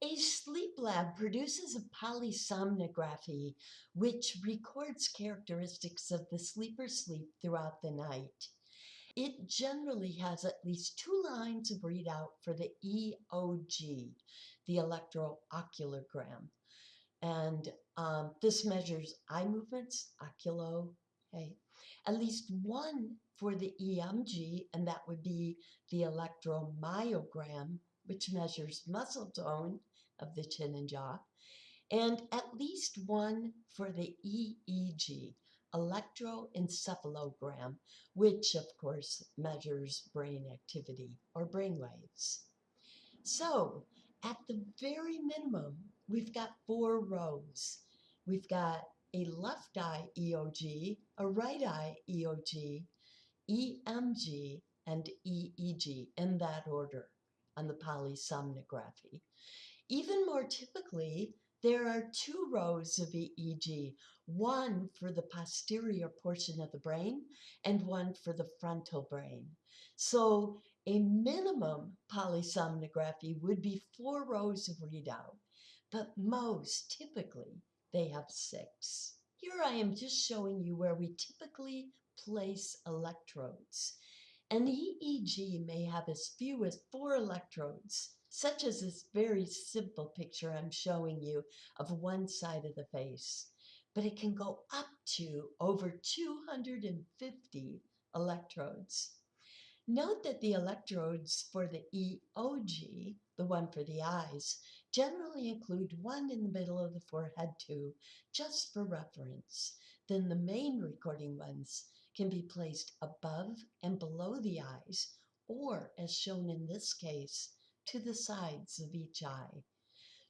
A sleep lab produces a polysomnography which records characteristics of the sleeper's sleep throughout the night. It generally has at least 2 lines of readout for the EOG, the electrooculogram. And this measures eye movements, oculo, okay. At least one for the EMG, and that would be the electromyogram, which measures muscle tone of the chin and jaw, and at least one for the EEG, electroencephalogram, which of course measures brain activity or brain waves. So at the very minimum, we've got 4 rows. We've got a left eye EOG, a right eye EOG, EMG, and EEG in that order on the polysomnography. Even more typically, there are 2 rows of EEG, one for the posterior portion of the brain and one for the frontal brain. So a minimum polysomnography would be 4 rows of readout, but most typically they have 6. Here I am just showing you where we typically place electrodes. An EEG may have as few as 4 electrodes, such as this very simple picture I'm showing you of one side of the face. But it can go up to over 250 electrodes. Note that the electrodes for the EOG, the one for the eyes, generally include one in the middle of the forehead too, just for reference. Then the main recording ones can be placed above and below the eyes, or, as shown in this case, to the sides of each eye.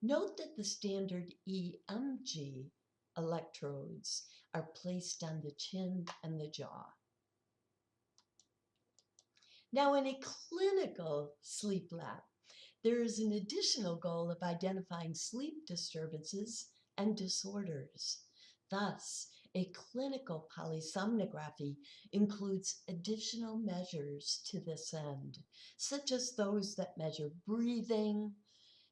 Note that the standard EMG electrodes are placed on the chin and the jaw. Now, in a clinical sleep lab, there is an additional goal of identifying sleep disturbances and disorders. Thus, a clinical polysomnography includes additional measures to this end, such as those that measure breathing.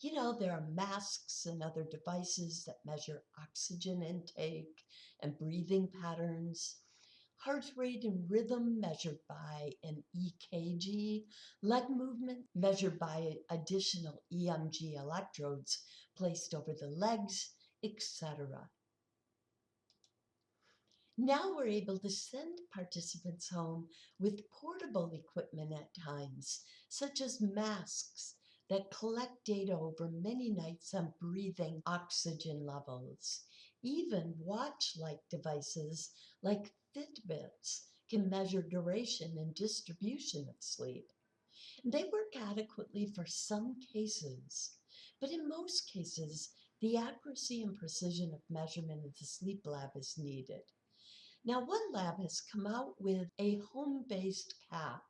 There are masks and other devices that measure oxygen intake and breathing patterns. Heart rate and rhythm measured by an EKG, leg movement measured by additional EMG electrodes placed over the legs, etc. Now we're able to send participants home with portable equipment at times, such as masks that collect data over many nights on breathing oxygen levels. Even watch-like devices like Fitbits can measure duration and distribution of sleep. They work adequately for some cases, but in most cases, the accuracy and precision of measurement of the sleep lab is needed. Now, one lab has come out with a home-based cap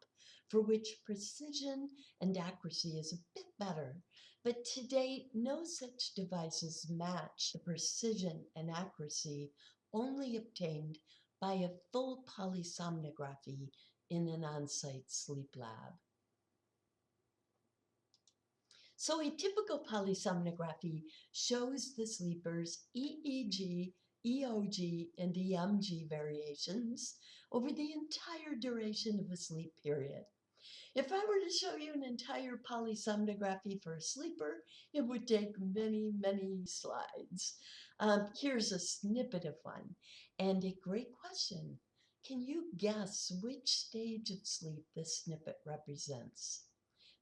for which precision and accuracy is a bit better, but to date, no such devices match the precision and accuracy only obtained by a full polysomnography in an on-site sleep lab. So a typical polysomnography shows the sleeper's EEG, EOG, and EMG variations over the entire duration of a sleep period. If I were to show you an entire polysomnography for a sleeper, it would take many, many slides. Here's a snippet of one, and a great question. Can you guess which stage of sleep this snippet represents?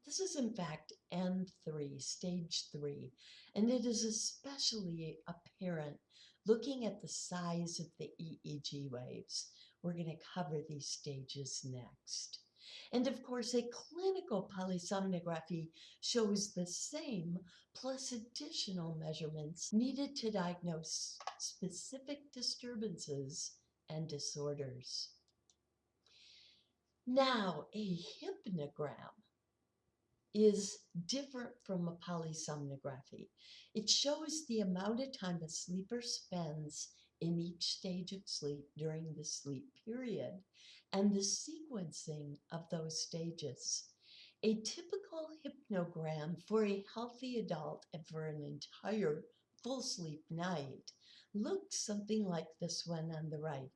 This is in fact N3, stage 3, and it is especially apparent looking at the size of the EEG waves. We're going to cover these stages next. And of course, a clinical polysomnography shows the same plus additional measurements needed to diagnose specific disturbances and disorders. Now, a hypnogram is different from a polysomnography. It shows the amount of time a sleeper spends in each stage of sleep during the sleep period and the sequencing of those stages. A typical hypnogram for a healthy adult and for an entire full sleep night looks something like this one on the right.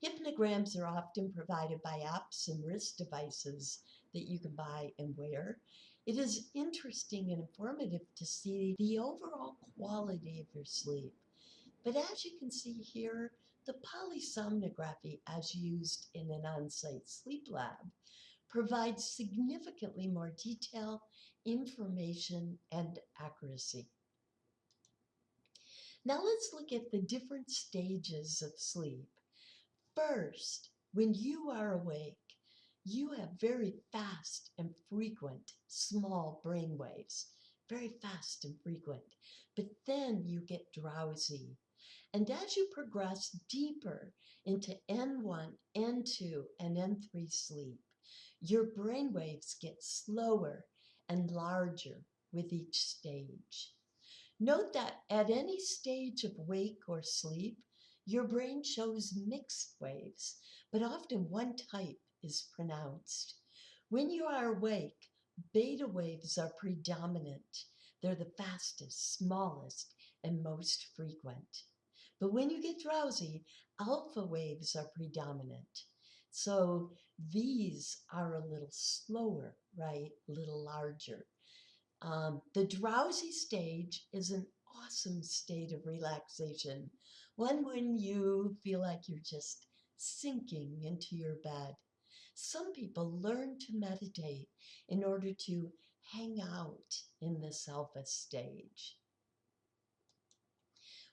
Hypnograms are often provided by apps and wrist devices that you can buy and wear. It is interesting and informative to see the overall quality of your sleep. But as you can see here, the polysomnography, as used in an on-site sleep lab, provides significantly more detail, information, and accuracy. Now let's look at the different stages of sleep. First, when you are awake, you have very fast and frequent small brain waves, very fast and frequent. But then you get drowsy. And as you progress deeper into N1, N2, and N3 sleep, your brain waves get slower and larger with each stage. Note that at any stage of wake or sleep, your brain shows mixed waves, but often one type is pronounced. When you are awake, beta waves are predominant. They're the fastest, smallest, and most frequent. But when you get drowsy, alpha waves are predominant. So these are a little slower, right? A little larger. The drowsy stage is an awesome state of relaxation, one when you feel like you're just sinking into your bed. Some people learn to meditate in order to hang out in this alpha stage.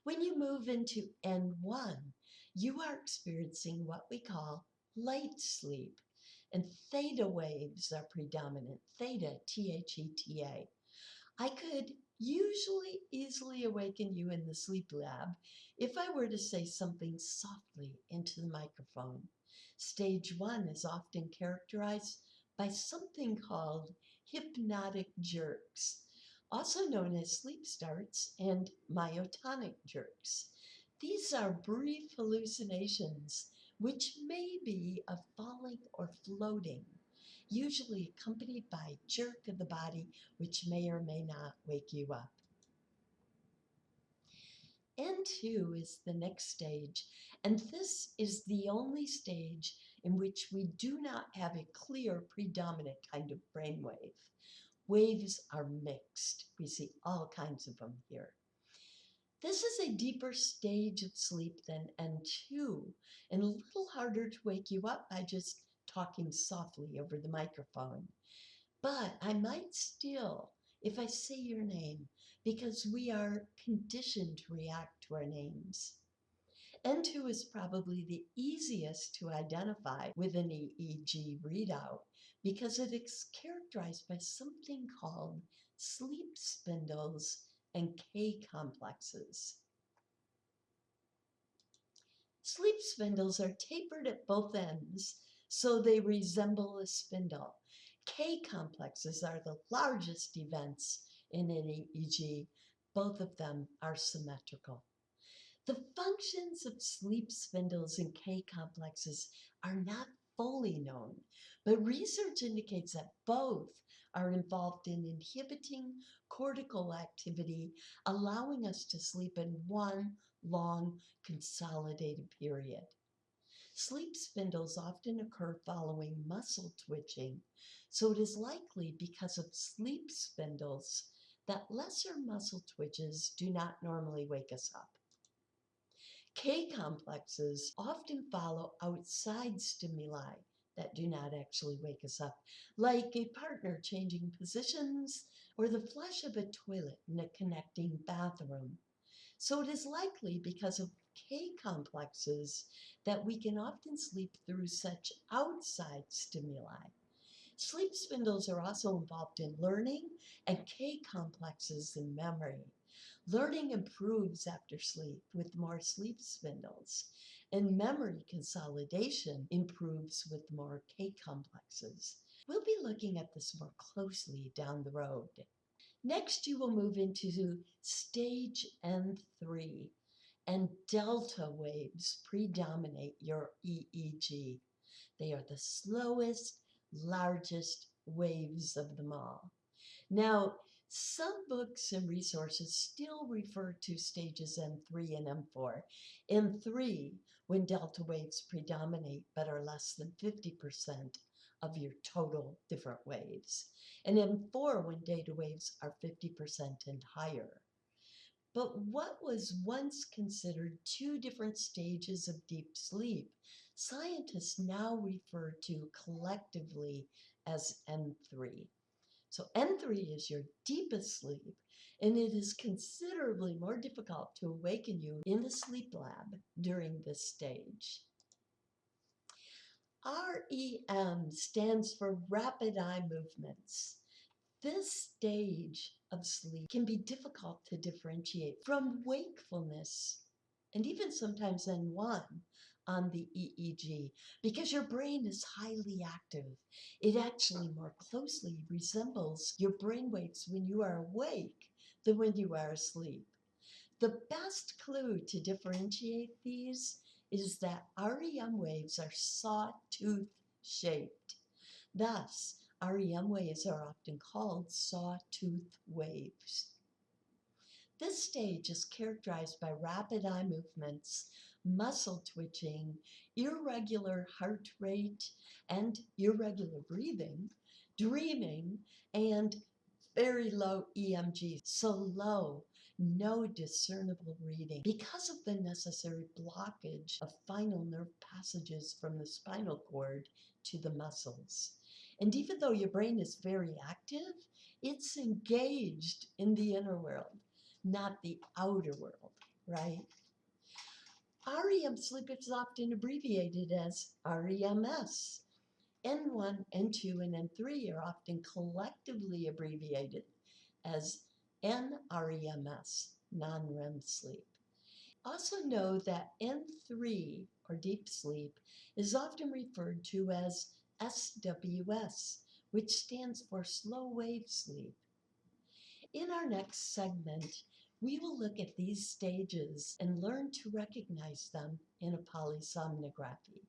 When you move into N1, you are experiencing what we call light sleep, and theta waves are predominant. Theta, T-H-E-T-A. I could usually easily awaken you in the sleep lab if I were to say something softly into the microphone. Stage 1 is often characterized by something called hypnotic jerks, also known as sleep starts and myotonic jerks. These are brief hallucinations which may be of falling or floating, usually accompanied by a jerk of the body, which may or may not wake you up. N2 is the next stage, and this is the only stage in which we do not have a clear predominant kind of brainwave. Waves are mixed. We see all kinds of them here. This is a deeper stage of sleep than N2, and a little harder to wake you up by just talking softly over the microphone. But I might still, if I say your name, because we are conditioned to react to our names. N2 is probably the easiest to identify with an EEG readout because it is characterized by something called sleep spindles and K complexes. Sleep spindles are tapered at both ends, so they resemble a spindle. K complexes are the largest events in an EEG. Both of them are symmetrical. The functions of sleep spindles and K complexes are not fully known, but research indicates that both are involved in inhibiting cortical activity, allowing us to sleep in one long consolidated period. Sleep spindles often occur following muscle twitching, so it is likely because of sleep spindles that lesser muscle twitches do not normally wake us up. K complexes often follow outside stimuli that do not actually wake us up, like a partner changing positions or the flush of a toilet in a connecting bathroom. So it is likely because of K complexes that we can often sleep through such outside stimuli. Sleep spindles are also involved in learning and K complexes in memory. Learning improves after sleep with more sleep spindles, and memory consolidation improves with more K complexes. We'll be looking at this more closely down the road. Next, you will move into stage N3, and delta waves predominate your EEG. They are the slowest, largest, waves of them all. Now, some books and resources still refer to stages M3 and M4. M3, when delta waves predominate but are less than 50% of your total different waves, and M4 when data waves are 50% and higher. But what was once considered two different stages of deep sleep, scientists now refer to collectively as M3. So M3 is your deepest sleep, and it is considerably more difficult to awaken you in the sleep lab during this stage. REM stands for rapid eye movements. This stage of sleep can be difficult to differentiate from wakefulness and even sometimes N1 on the EEG because your brain is highly active. It actually more closely resembles your brain waves when you are awake than when you are asleep. The best clue to differentiate these is that REM waves are sawtooth shaped. Thus, REM waves are often called sawtooth waves. This stage is characterized by rapid eye movements, muscle twitching, irregular heart rate, and irregular breathing, dreaming, and very low EMG, so low, no discernible reading because of the necessary blockage of final nerve passages from the spinal cord to the muscles. And even though your brain is very active, it's engaged in the inner world, not the outer world, right? REM sleep is often abbreviated as REMS. N1, N2, and N3 are often collectively abbreviated as NREMS, non-REM sleep. Also know that N3, or deep sleep, is often referred to as SWS, which stands for slow wave sleep. In our next segment, we will look at these stages and learn to recognize them in a polysomnography.